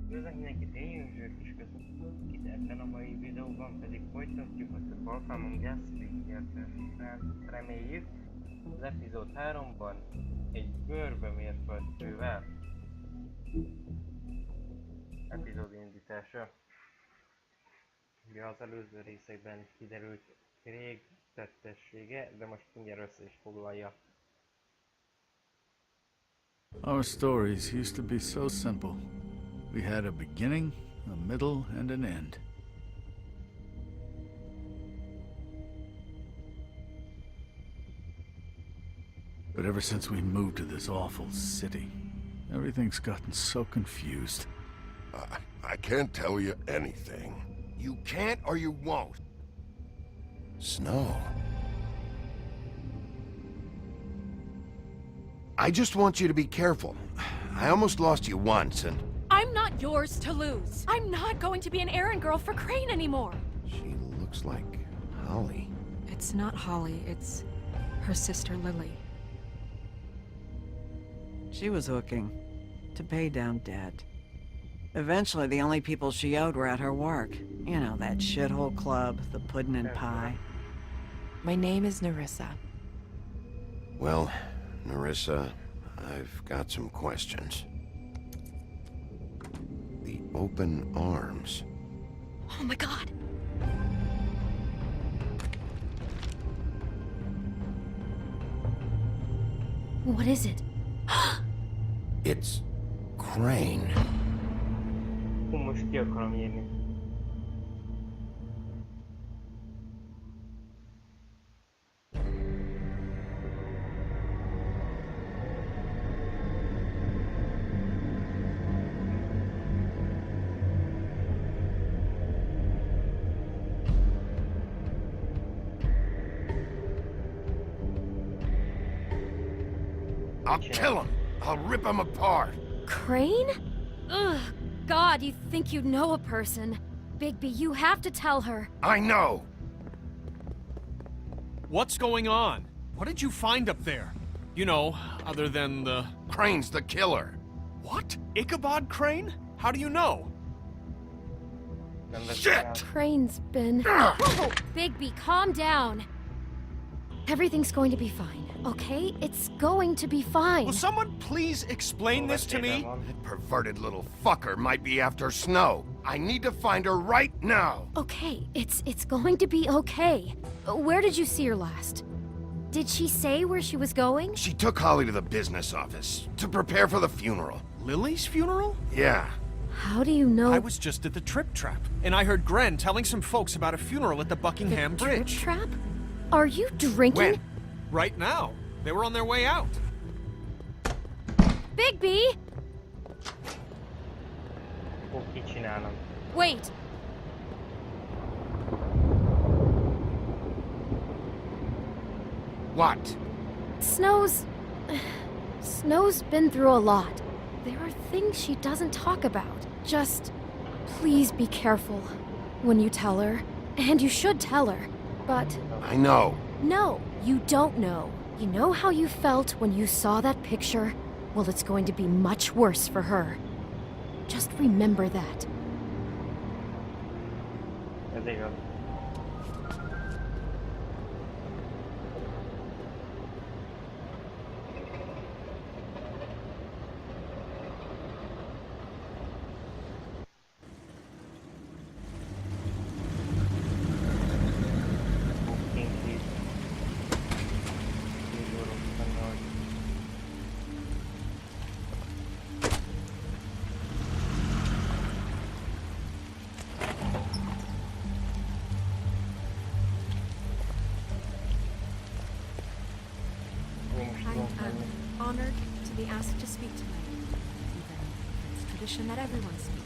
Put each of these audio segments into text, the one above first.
Üdvözlök mindenkit, én Zsők is köszönöm itt ebben a mai videóban pedig folytatjuk a több alkalmon illetve reméljük az epizód 3-ban egy bőrbe mérföldkővel epizód indítása. Ugye az előző részekben kiderült Craig tettessége, de most mindjárt össze is foglalja. Our stories used to be so simple. We had a beginning, a middle, and an end. But ever since we moved to this awful city, everything's gotten so confused. I can't tell you anything. You can't or you won't. Snow. I just want you to be careful. I almost lost you once, and... I'm not yours to lose. I'm not going to be an errand girl for Crane anymore. She looks like Holly. It's not Holly, it's her sister Lily. She was hooking to pay down debt. Eventually, the only people she owed were at her work. You know, that shithole club, the pudding and pie. My name is Nerissa. Well, Nerissa, I've got some questions. The open arms. Oh my god! What is it? It's Crane. Most ki akarom írni. I'll kill him. I'll rip him apart. Crane? Ugh, God, you think you know a person. Bigby, you have to tell her. I know. What's going on? What did you find up there? You know, other than the... Crane's the killer. What? Ichabod Crane? How do you know? Shit! Crane's been... Whoa! Bigby, calm down. Everything's going to be fine, okay? It's going to be fine. Will someone please explain this to me? That perverted little fucker might be after Snow. I need to find her right now. Okay, it's going to be okay. Where did you see her last? Did she say where she was going? She took Holly to the business office to prepare for the funeral. Lily's funeral? Yeah. How do you know? I was just at the Trip Trap, and I heard Gren telling some folks about a funeral at the Buckingham the Bridge. Trip trap? Are you drinking? When? Right now. They were on their way out. Bigby! Fog kicsinálnom. Wait. What? Snow's been through a lot. There are things she doesn't talk about. Just please be careful when you tell her. And you should tell her. But I know. no, you don't know. You know how you felt when you saw that picture? Well, it's going to be much worse for her. Just remember that. Ez igaz. I'm honored to be asked to speak tonight, even if it's tradition that everyone speak.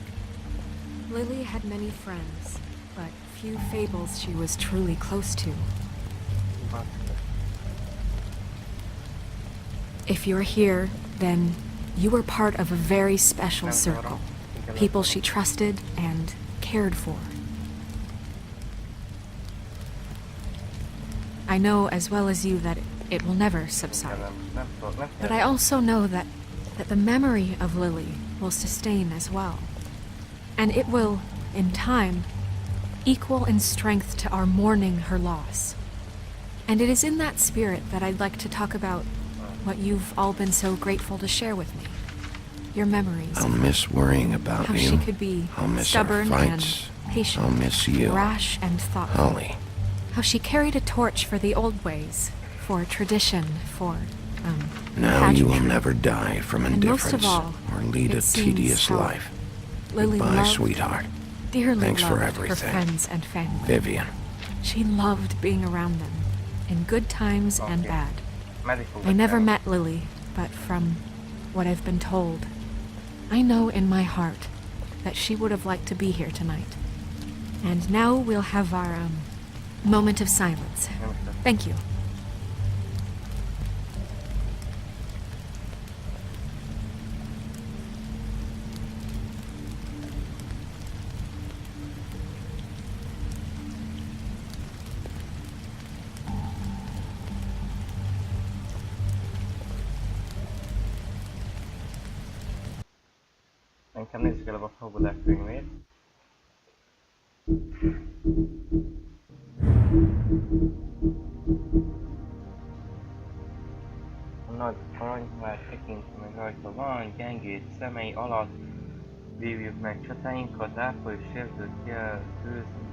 Lily had many friends, but few fables she was truly close to. If you're here, then you were part of a very special circle. People she trusted and cared for. I know as well as you that it will never subside. But I also know that the memory of Lily will sustain as well. And it will, in time, equal in strength to our mourning her loss. And it is in that spirit that I'd like to talk about what you've all been so grateful to share with me. Your memories. I'll miss worrying about How you. she could be I'll miss our stubborn fights. and patient. I'll miss you. Rash and thoughtful. Holly. How she carried a torch for the old ways, for tradition, for, Now you will pageantry. never die from And most indifference of all, or lead a it seems tedious how life. Lily Goodbye, loved, sweetheart. dearly Thanks for loved everything. her friends and family. Vivian. She loved being around them, in good times and Okay. bad. Meddig I never fogadtál. met Lily, but from what I've been told, I know in my heart that she would have liked to be here tonight. And now we'll have our, moment of silence. Nem is tudom. Thank you. Inkább nézzük el a fogadás könyvét. A nagy aranyhár tekintve meg rajta van, gyengéd szemei alatt vívjuk meg csatáinkat, ápolyos érzőt kell tőzni.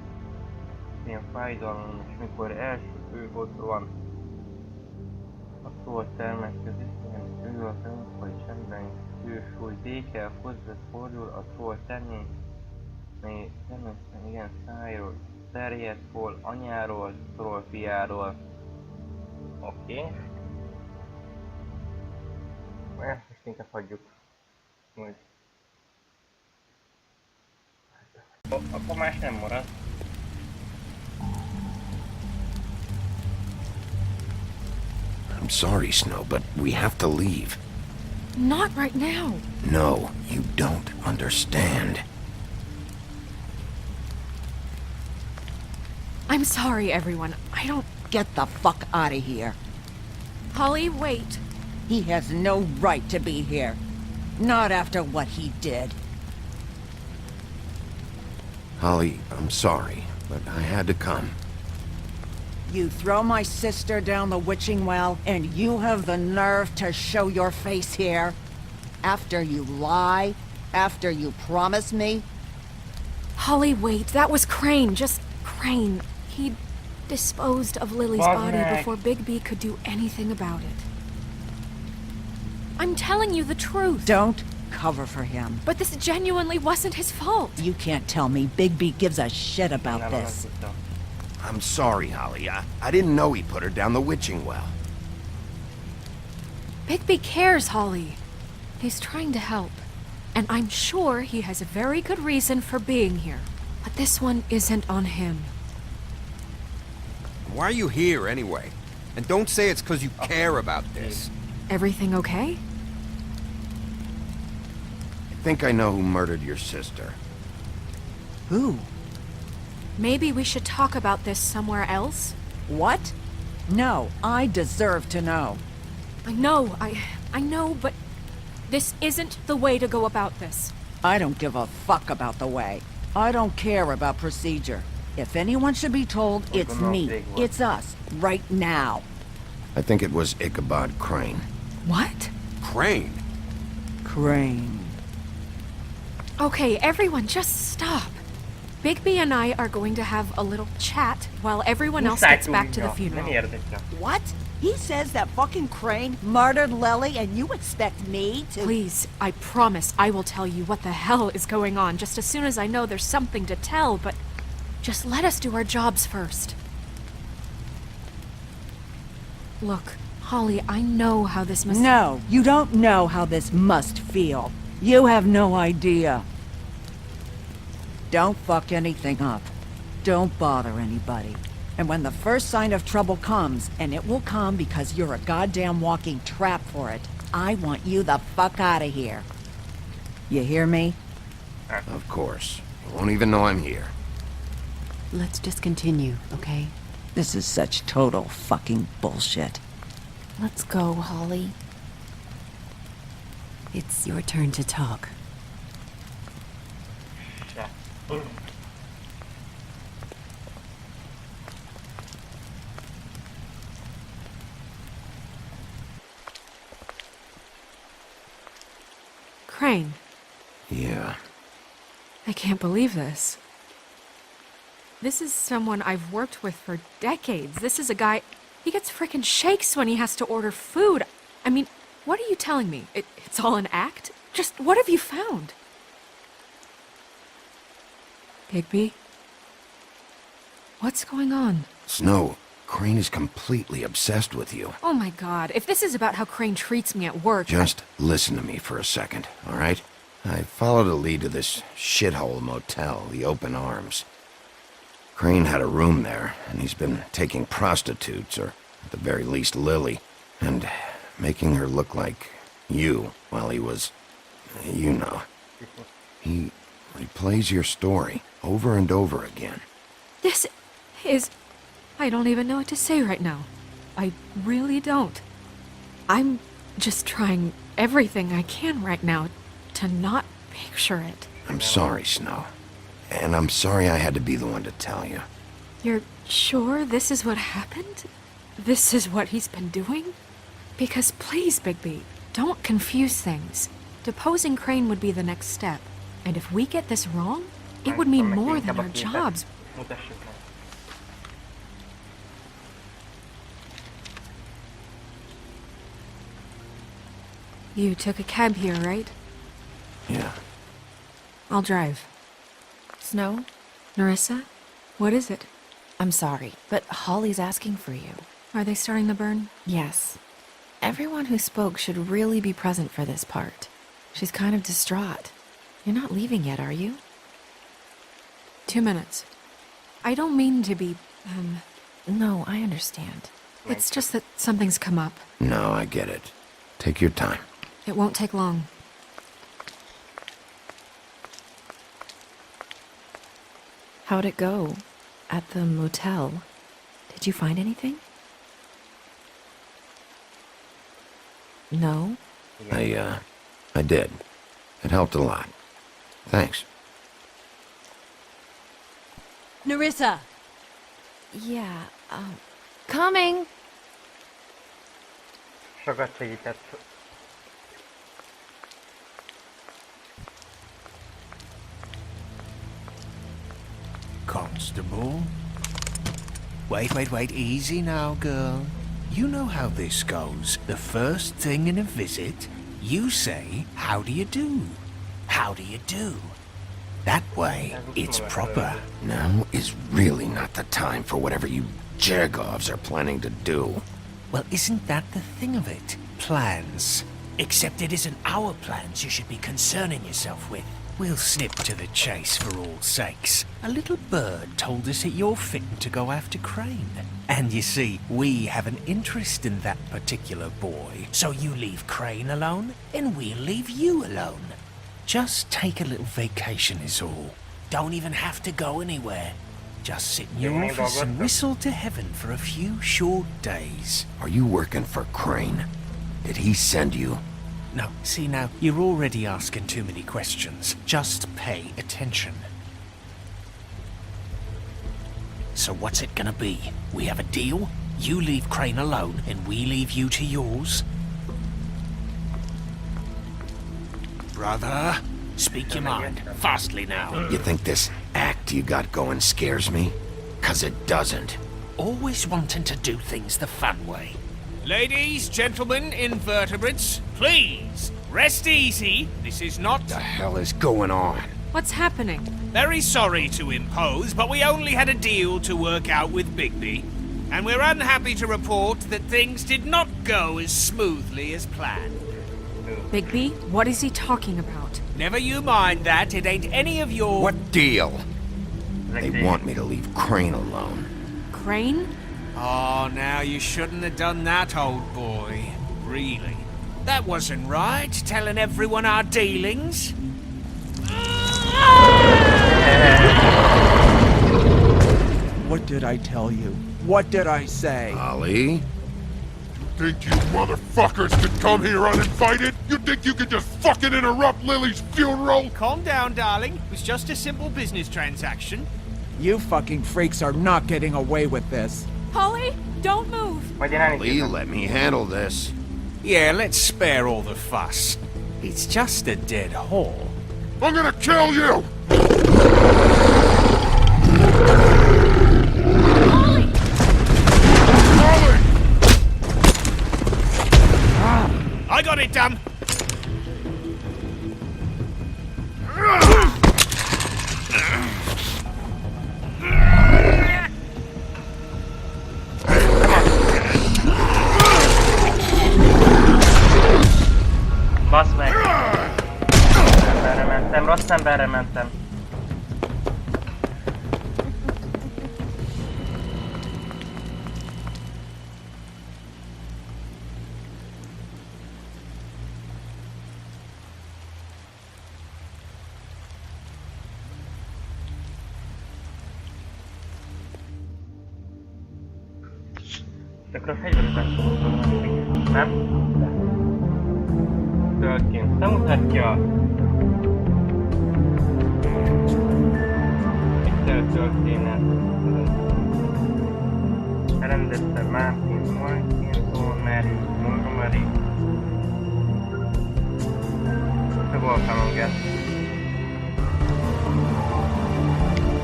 Ilyen fájdalmas, mikor első ő ott van. A szó termetkezik, ilyen ő a fönk, vagy semben hősúly béke, hozzá fordul a szó természetesen igen szájról, terjed, hol anyáról, szól fiáról. Oké. Ezt most inkább hagyjuk. Úgy. Akkor más nem marad. I'm sorry, Snow, but we have to leave. Not right now. No, you don't understand. I'm sorry, everyone. I don't... Get the fuck out of here. Holly, wait. He has no right to be here. Not after what he did. Holly, I'm sorry, but I had to come. You throw my sister down the witching well, and you have the nerve to show your face here? After you lie? After you promise me? Holly, wait. That was Crane. Just Crane. He'd disposed of Lily's body Bosniak. before Bigby could do anything about it. I'm telling you the truth. Don't cover for him. But this genuinely wasn't his fault. You can't tell me Bigby gives a shit about Nem this. tudtam. I'm sorry, Holly. I didn't know he put her down the witching well. Bigby cares, Holly. He's trying to help. And I'm sure he has a very good reason for being here. But this one isn't on him. Why are you here, anyway? And don't say it's because you care about this. Everything okay? I think I know who murdered your sister. Who? Maybe we should talk about this somewhere else? What? No, I deserve to know. I know, but this isn't the way to go about this. I don't give a fuck about the way. I don't care about procedure. If anyone should be told, it's me. It's us. Right now. I think it was Ichabod Crane. What? Crane? Crane. Okay, everyone, just stop. Bigby and I are going to have a little chat while everyone else gets back to the Nem funeral. érdekel. What? He says that fucking Crane murdered Lily and you expect me to... Please, I promise I will tell you what the hell is going on just as soon as I know there's something to tell, but just let us do our jobs first. Look, Holly, I know how this must... No, you don't know how this must feel. You have no idea. Don't fuck anything up. Don't bother anybody. And when the first sign of trouble comes, and it will come because you're a goddamn walking trap for it, I want you the fuck out of here. You hear me? Of course. You won't even know I'm here. Let's just continue, okay? This is such total fucking bullshit. Let's go, Holly. It's your turn to talk. Srác. Crane, Yeah. I can't believe this. This is someone I've worked with for decades. This is a guy... He gets frickin' shakes when he has to order food. I mean, what are you telling me? It's all an act? Just what have you found? Bigby? What's going on? Snow, Crane is completely obsessed with you. Oh my god, if this is about how Crane treats me at work... Just listen to me for a second, all right? I followed a lead to this shithole motel, the Open Arms. Crane had a room there, and he's been taking prostitutes, or at the very least Lily, and making her look like you while he was... you know. He replays your story over and over again. This is... I don't even know what to say right now. I really don't. I'm just trying everything I can right now to not picture it. I'm sorry, Snow. And I'm sorry I had to be the one to tell you. You're sure this is what happened? This is what he's been doing? Because please, Bigby, don't confuse things. Deposing Crane would be the next step. And if we get this wrong, it would mean more than our jobs. You took a cab here, right? Yeah. I'll drive. Snow? Nerissa? What is it? I'm sorry, but Holly's asking for you. Are they starting the burn? Yes. Everyone who spoke should really be present for this part. She's kind of distraught. You're not leaving yet, are you? 2 minutes. I don't mean to be, No, I understand. It's just that something's come up. No, I get it. Take your time. It won't take long. How'd it go? At the motel? Did you find anything? No? I did. It helped a lot. Thanks. Nerissa! Yeah, coming! Sokat segített. Constable? Wait, easy now, girl. You know how this goes. The first thing in a visit, you say, how do you do? How do you do? That way, it's proper. Now is really not the time for whatever you Jergovs are planning to do. Well, isn't that the thing of it? Plans. Except it isn't our plans you should be concerning yourself with. We'll snip to the chase for all sakes. A little bird told us that you're fitting to go after Crane. And you see, we have an interest in that particular boy. So you leave Crane alone, and we'll leave you alone. Just take a little vacation is all. Don't even have to go anywhere. Just sit in your office and whistle to heaven for a few short days. Are you working for Crane? Did he send you? No, see now, you're already asking too many questions. Just pay attention. So what's it gonna be? We have a deal? You leave Crane alone, and we leave you to yours? Brother, speak your mind. Fastly now. You think this act you got going scares me? 'Cause it doesn't. Always wanting to do things the fun way. Ladies, gentlemen, invertebrates, please, rest easy. This is not... What the hell is going on? What's happening? Very sorry to impose, but we only had a deal to work out with Bigby. And we're unhappy to report that things did not go as smoothly as planned. Bigby, what is he talking about? Never you mind that, it ain't any of your... What deal? They want me to leave Crane alone. Crane? Oh, now you shouldn't have done that, old boy. Really. That wasn't right, telling everyone our dealings. What did I tell you? What did I say? Holly? Think you motherfuckers could come here uninvited? You think you could just fucking interrupt Lily's funeral? Calm down, darling. It was just a simple business transaction. You fucking freaks are not getting away with this. Polly, don't move! Lee, let me handle this. Yeah, let's spare all the fuss. It's just a dead hole. I'm gonna kill you! Polly! Polly! I got it, damn! Basz meg! Rossz emberre mentem. Akkor a fegyverüket fogom, nem? Töltként bemutatja. Egy történet. Rendezte Martin Mary Montgomery. The Wolfgang Gas.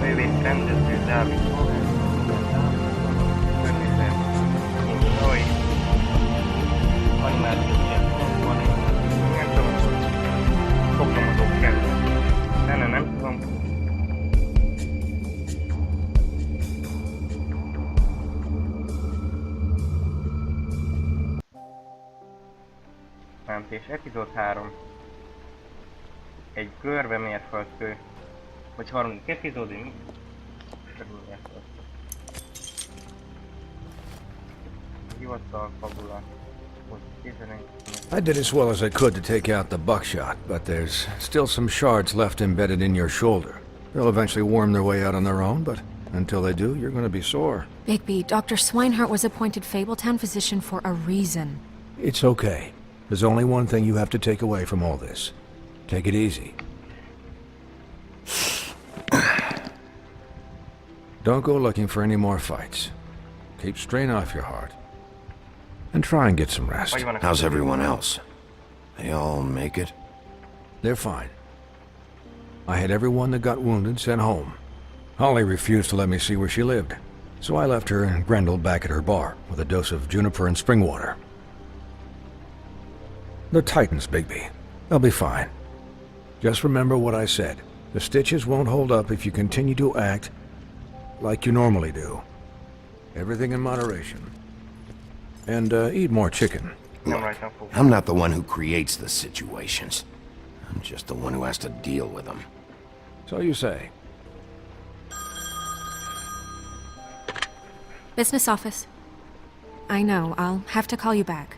Művész rendező David Cohen. Környezet. Roy. Animációs van egy. Nem tudom. Programozók kell. Nem tudom. És epizód 3. Egy görbe mérföldkő. Vagy harmadik epizód, mi? Hivatal, fabula. I did as well as I could to take out the buckshot, but there's still some shards left embedded in your shoulder. They'll eventually worm their way out on their own, but until they do, you're going to be sore. Bigby, Dr. Swinehart was appointed Fabletown physician for a reason. It's okay. There's only one thing you have to take away from all this. Take it easy. Don't go looking for any more fights. Keep strain off your heart. And try and get some rest. How's everyone else? They all make it? They're fine. I had everyone that got wounded sent home. Holly refused to let me see where she lived, so I left her and Grendel back at her bar with a dose of juniper and spring water. They're Titans, Bigby. They'll be fine. Just remember what I said. The stitches won't hold up if you continue to act like you normally do. Everything in moderation. And eat more chicken. Look, I'm not the one who creates the situations. I'm just the one who has to deal with them. So you say. Business office. I know, I'll have to call you back.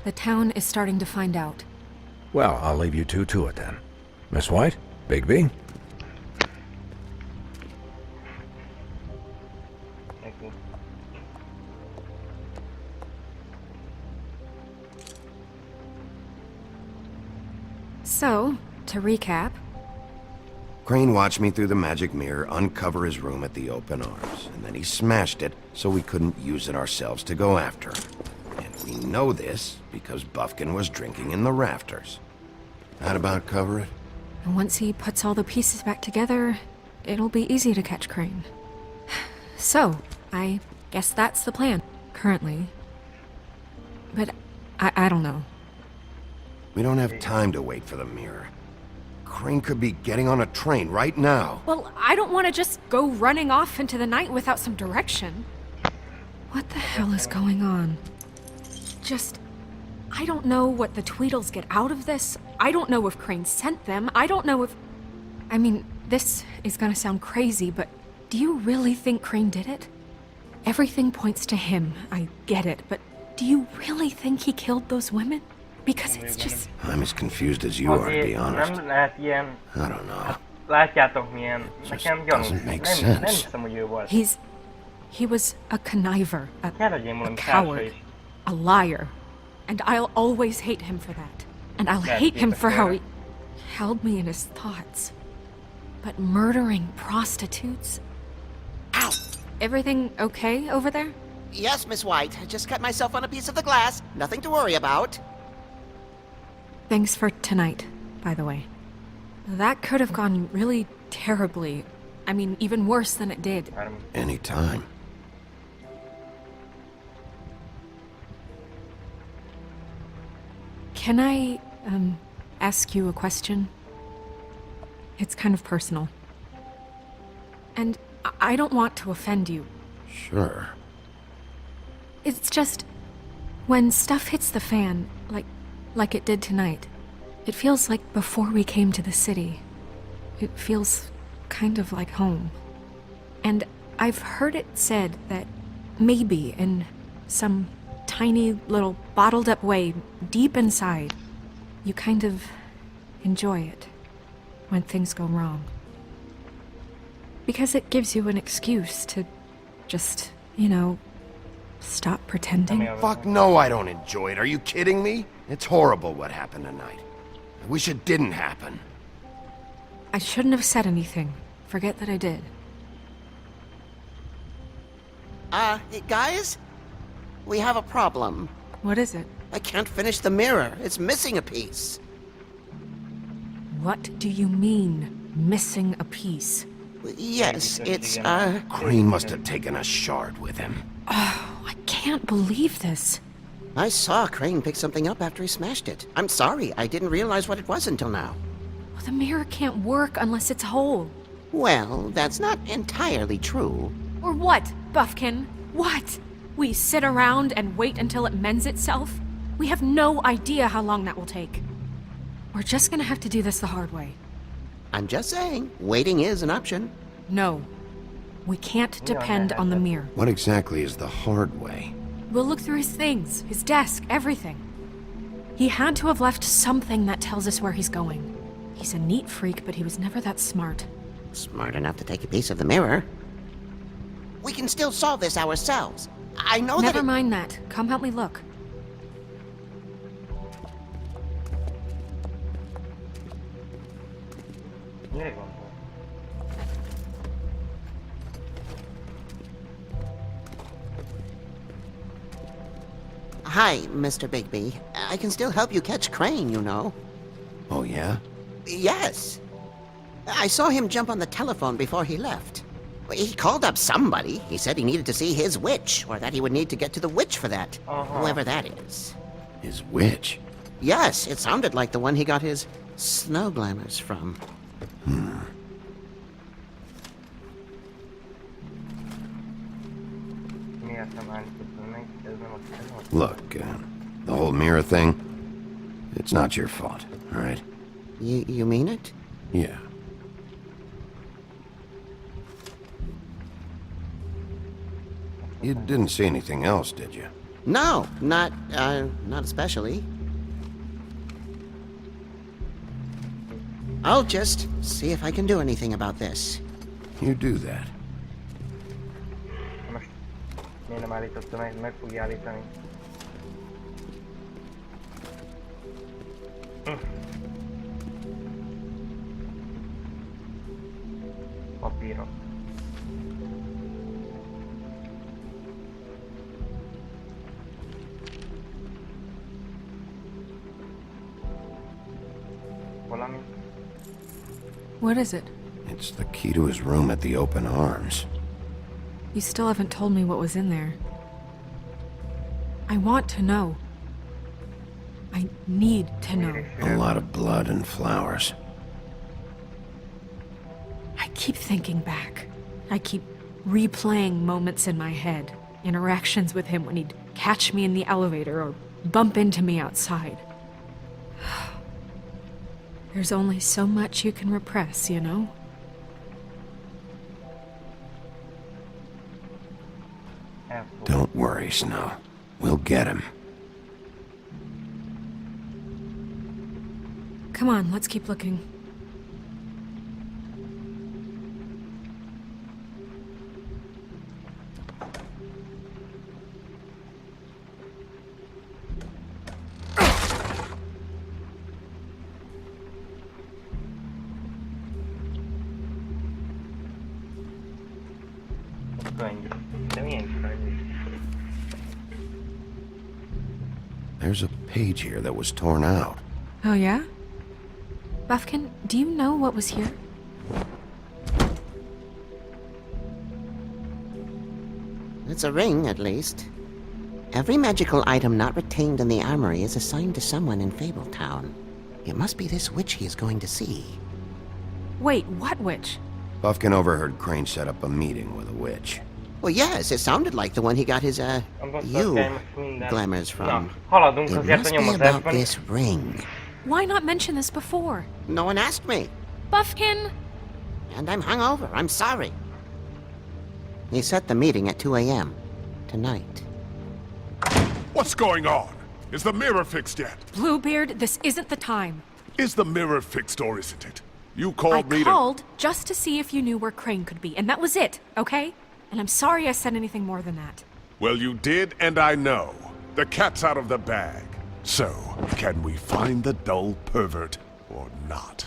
The town is starting to find out. Well, I'll leave you two to it then. Miss White? Bigby? So, to recap... Crane watched me through the magic mirror uncover his room at the open arms, and then he smashed it so we couldn't use it ourselves to go after him. And we know this because Buffkin was drinking in the rafters. That about cover it? Once he puts all the pieces back together, it'll be easy to catch Crane. So, I guess that's the plan, currently. But I don't know. We don't have time to wait for the mirror. Crane could be getting on a train right now. Well, I don't want to just go running off into the night without some direction. What the hell is going on? I don't know what the Tweedles get out of this. I don't know if Crane sent them. I don't know if... I mean, this is gonna sound crazy, but do you really think Crane did it? Everything points to him, I get it, but do you really think he killed those women? Because it's just... I'm as confused as you are, to be honest. I don't know. Látjátok milyen... Nekem gyanús. Nem hiszem, hogy ő volt. He was a conniver, Kell legyen a valami társa coward, is. a liar. And I'll always hate him for that. And I'll That's hate him for how different. he held me in his thoughts. But murdering prostitutes? Ow! Everything okay over there? Yes, Miss White. I just cut myself on a piece of the glass. Nothing to worry about. Thanks for tonight, by the way. That could have gone really terribly. I mean, even worse than it did. Bármi. Anytime. Can I, ask you a question? It's kind of personal. And I don't want to offend you. Sure. It's just, when stuff hits the fan, like it did tonight, it feels like before we came to the city. It feels kind of like home. And I've heard it said that maybe in some tiny little bottled up way deep inside, you kind of enjoy it when things go wrong. Because it gives you an excuse to just, stop pretending. Fuck no, I don't enjoy it. Are you kidding me? It's horrible what happened tonight. I wish it didn't happen. I shouldn't have said anything. Forget that I did. Guys? We have a problem. What is it? I can't finish the mirror. It's missing a piece. What do you mean, missing a piece? Yes, it's, Crane must have taken a shard with him. Oh, I can't believe this. I saw Crane pick something up after he smashed it. I'm sorry, I didn't realize what it was until now. Well, the mirror can't work unless it's whole. Well, that's not entirely true. Or what, Buffkin? What? We sit around and wait until it mends itself? We have no idea how long that will take. We're just gonna have to do this the hard way. I'm just saying, waiting is an option. No. We can't depend on the mirror. What exactly is the hard way? We'll look through his things, his desk, everything. He had to have left something that tells us where he's going. He's a neat freak, but he was never that smart. Smart enough to take a piece of the mirror. We can still solve this ourselves. I know that Never mind that. Come help me look. Mire gondol? Hi, Mr. Bigby. I can still help you catch Crane, you know. Oh, yeah? Yes. I saw him jump on the telephone before he left. He called up somebody. He said he needed to see his witch, or that he would need to get to the witch for that. Whoever that is. His witch? Yes, it sounded like the one he got his snow glamours from. Miért nem állítottam meg? Ez nem azt hiszem. Look, the whole mirror thing, it's not your fault, all right? You mean it? Yeah. You didn't see anything else, did you? No, not especially. I'll just see if I can do anything about this. You do that. Most miért nem állítottam meg fogja állítani. Papírok. Valami. What is it? It's the key to his room at the Open Arms. You still haven't told me what was in there. I want to know. I need to know. A lot of blood and flowers. I keep thinking back. I keep replaying moments in my head. Interactions with him when he'd catch me in the elevator or bump into me outside. There's only so much you can repress, you know? Don't worry, Snow. We'll get him. Come on, let's keep looking. Könyv. De milyen könyv? There's a page here that was torn out. Oh, yeah? Buffkin, do you know what was here? It's a ring, at least. Every magical item not retained in the armory is assigned to someone in Fabletown. It must be this witch he is going to see. Wait, what witch? Buffkin overheard Crane set up a meeting with a witch. Well, yes, it sounded like the one he got his, glamours from. Haladunk It azért a must be about nyomozásban. this ring. Why not mention this before? No one asked me. Buffkin! And I'm hungover. I'm sorry. He set the meeting at 2 a.m. tonight. What's going on? Is the mirror fixed yet? Bluebeard, this isn't the time. Is the mirror fixed or isn't it? You I called me called just to see if you knew where Crane could be, and that was it, okay? And I'm sorry I said anything more than that. Well, you did, and I know. The cat's out of the bag. So, can we find the dull pervert or not?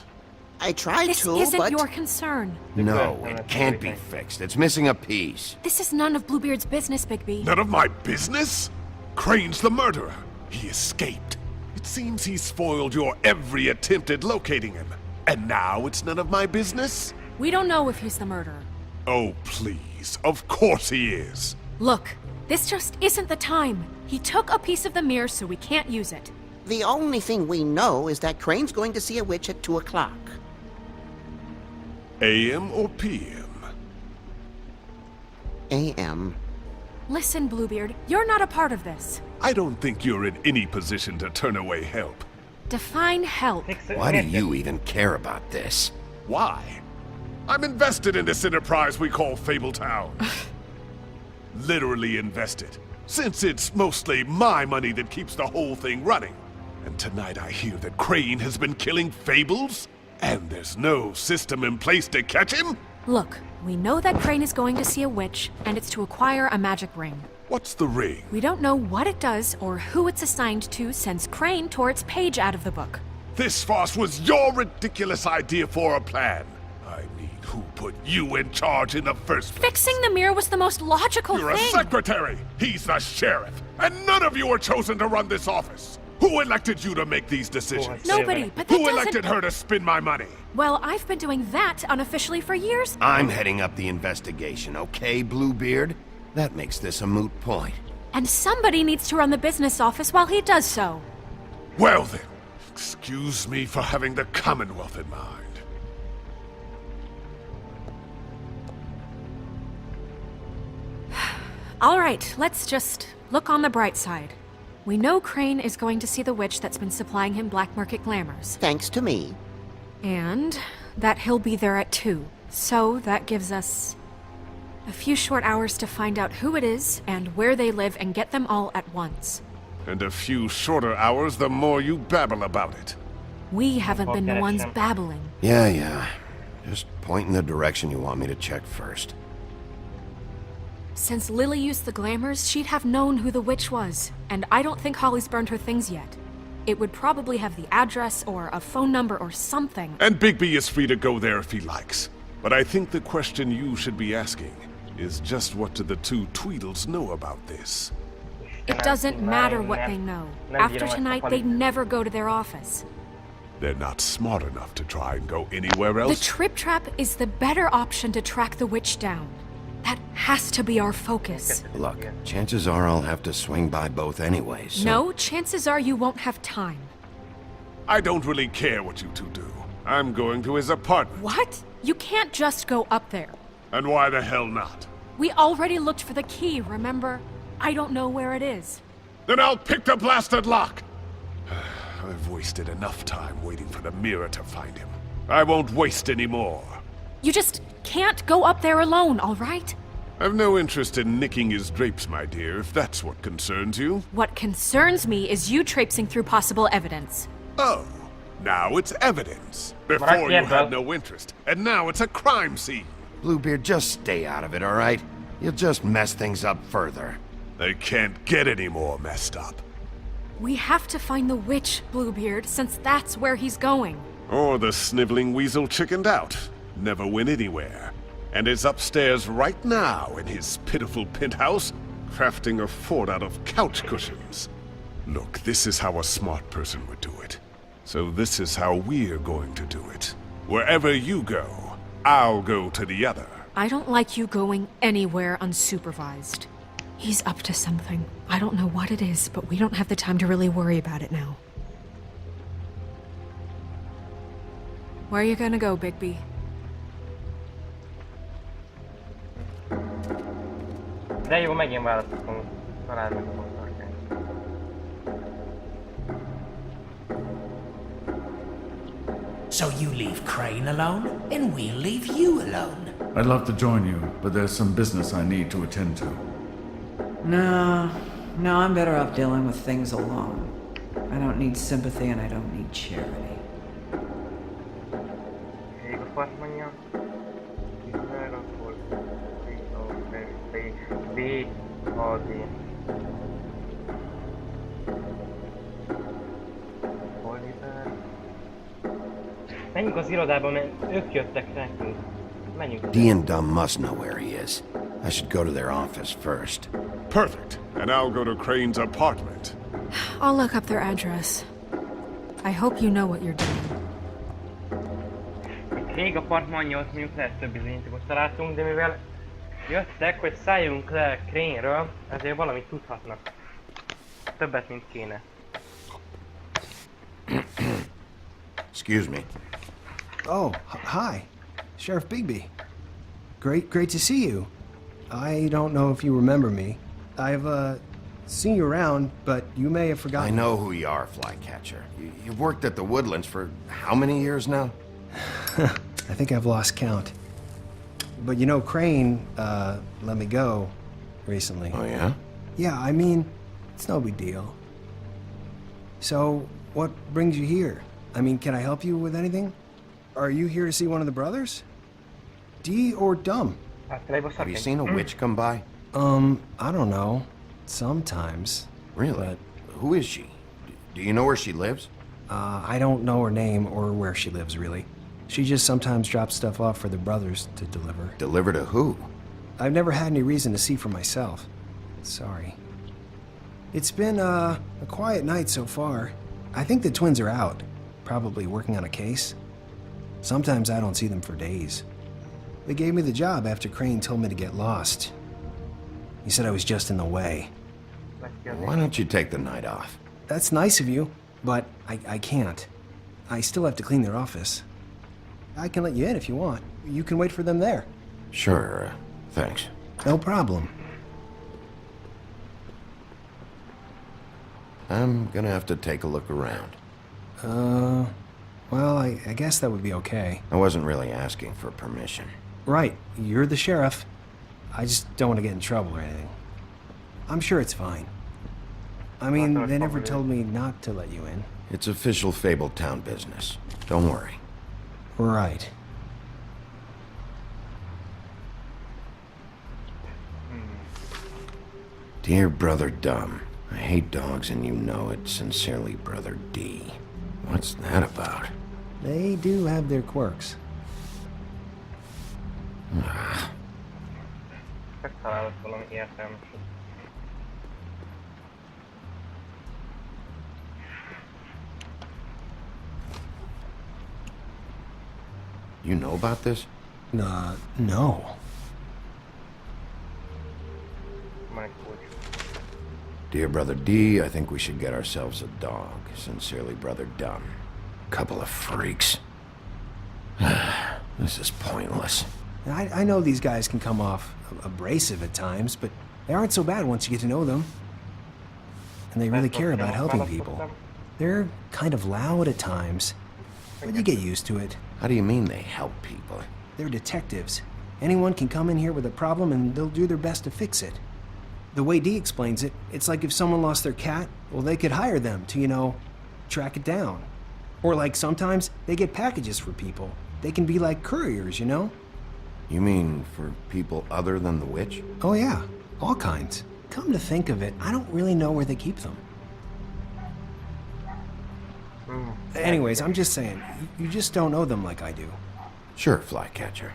I tried This to, isn't but... your concern. No, it can't be fixed. It's missing a piece. This is none of Bluebeard's business, Bigby. None of my business? Crane's the murderer. He escaped. It seems he's spoiled your every attempt at locating him. And now it's none of my business? We don't know if he's the murderer. Oh, please. Of course he is. Look, this just isn't the time. He took a piece of the mirror, so we can't use it. The only thing we know is that Crane's going to see a witch at 2 o'clock. AM or PM? A.M. Listen, Bluebeard, you're not a part of this. I don't think you're in any position to turn away help. Define help. Why do you even care about this? Why? I'm invested in this enterprise we call Fabletown. Literally invested. Since it's mostly my money that keeps the whole thing running. And tonight I hear that Crane has been killing fables? And there's no system in place to catch him? Look, we know that Crane is going to see a witch, and it's to acquire a magic ring. What's the ring? We don't know what it does or who it's assigned to since Crane tore its page out of the book. This farce was your ridiculous idea for a plan. I mean, who put you in charge in the first place? Fixing the mirror was the most logical You're thing. a secretary! He's the sheriff! And none of you were chosen to run this office! Who elected you to make these decisions? Nobody, but that Who doesn't... elected her to spend my money? Well, I've been doing that unofficially for years. I'm heading up the investigation, okay, Bluebeard? That makes this a moot point. And somebody needs to run the business office while he does so. Well then, excuse me for having the Commonwealth in mind. All right, let's just look on the bright side. We know Crane is going to see the witch that's been supplying him black market glamours. Thanks to me. And that he'll be there at 2. So that gives us a few short hours to find out who it is and where they live and get them all at once. And a few shorter hours the more you babble about it. We haven't been the ones babbling. Yeah. Just point in the direction you want me to check first. Since Lily used the glamours, she'd have known who the witch was. And I don't think Holly's burned her things yet. It would probably have the address or a phone number or something. And Bigby is free to go there if he likes. But I think the question you should be asking is just what do the two Tweedles know about this? It doesn't matter what they know. After tonight, they'd never go to their office. They're not smart enough to try and go anywhere else? The Trip Trap is the better option to track the witch down. That has to be our focus. Look, chances are I'll have to swing by both anyways. So... No, chances are you won't have time. I don't really care what you two do. I'm going to his apartment. What? You can't just go up there. And why the hell not? We already looked for the key, remember? I don't know where it is. Then I'll pick the blasted lock! I've wasted enough time waiting for the mirror to find him. I won't waste any more. You just can't go up there alone, all right? I've no interest in nicking his drapes, my dear, if that's what concerns you. What concerns me is you traipsing through possible evidence. Oh, now it's evidence. Before you had no interest, and now it's a crime scene. Bluebeard, just stay out of it, all right? You'll just mess things up further. They can't get any more messed up. We have to find the witch, Bluebeard, since that's where he's going. Or the sniveling weasel chickened out. Never went anywhere. and is upstairs right now in his pitiful penthouse, crafting a fort out of couch cushions. Look, this is how a smart person would do it. So this is how we're going to do it. Wherever you go, I'll go to the other. I don't like you going anywhere unsupervised. He's up to something. I don't know what it is, but we don't have the time to really worry about it now. Where are you gonna go, Bigby? De jó, megint választottunk. Talán meg fogunk tartani. So you leave Crane alone, and we'll leave you alone. I'd love to join you, but there's some business I need to attend to. No, I'm better off dealing with things alone. I don't need sympathy and I don't need charity. Ég a farmanya. B-A-D. Oliver. Menjünk az irodába, mert ők jöttek nekünk. Menjünk. Dee and Dumb must know where he is. I should go to their office first. Perfect. And I'll go to Crane's apartment. I'll look up their address. I hope you know what you're doing. Még a partmanja, ott mondjuk lehet több bizonyítékot találtunk, de mivel jöttek, hogy szálljunk le Crane-ről, ezért valamit tudhatnak. Többet, mint kéne. Excuse me. Oh, hi. Sheriff Bigby. Great to see you. I don't know if you remember me. I've, seen you around, but you may have forgotten. I know who you are, Flycatcher. You've worked at the Woodlands for how many years now? I think I've lost count. But you know, Crane, let me go recently. Oh, yeah? Yeah, I mean, it's no big deal. So, what brings you here? I mean, can I help you with anything? Are you here to see one of the brothers? Dee or Dumb? Have you seen a witch come by? I don't know. Sometimes. Really? But, who is she? Do you know where she lives? I don't know her name or where she lives, really. She just sometimes drops stuff off for the brothers to deliver. Deliver to who? I've never had any reason to see for myself. Sorry. It's been, a quiet night so far. I think the twins are out, probably working on a case. Sometimes I don't see them for days. They gave me the job after Crane told me to get lost. He said I was just in the way. Why don't you take the night off? That's nice of you, but I can't. I still have to clean their office. I can let you in if you want. You can wait for them there. Sure, thanks. No problem. I'm gonna have to take a look around. Well, I guess that would be okay. I wasn't really asking for permission. Right, you're the sheriff. I just don't want to get in trouble or anything. I'm sure it's fine. I mean, they never told me not to let you in. It's official Fabletown business. Don't worry. Right. Dear Brother Dumb, I hate dogs and you know it. Sincerely, Brother D. What's that about? They do have their quirks. Megtalálod valami értelmeset. You know about this? No. Dear Brother D, I think we should get ourselves a dog. Sincerely, Brother Dumb. Couple of freaks. This is pointless. I know these guys can come off abrasive at times, but they aren't so bad once you get to know them. And they really care about helping people. They're kind of loud at times, but you get used to it. How do you mean they help people? They're detectives. Anyone can come in here with a problem and they'll do their best to fix it. The way Dee explains it, it's like if someone lost their cat, well, they could hire them to, you know, track it down. Or like sometimes they get packages for people. They can be like couriers, you know? You mean for people other than the witch? Oh yeah, all kinds. Come to think of it, I don't really know where they keep them. Anyways, I'm just saying, you just don't know them like I do. Sure, Flycatcher.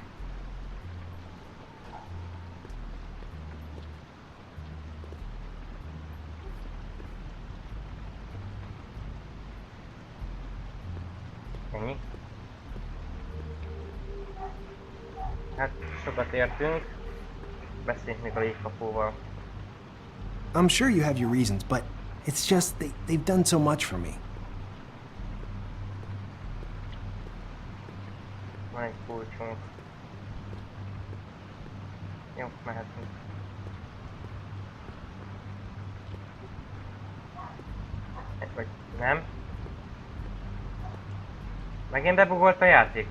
Hát sokat értünk. Beszéljünk még a légkapóval. I'm sure you have your reasons, but it's just they've done so much for me. Van egy kulcsunk. Jó, mehetünk. Vagy nem? Megint bebugolt a játék?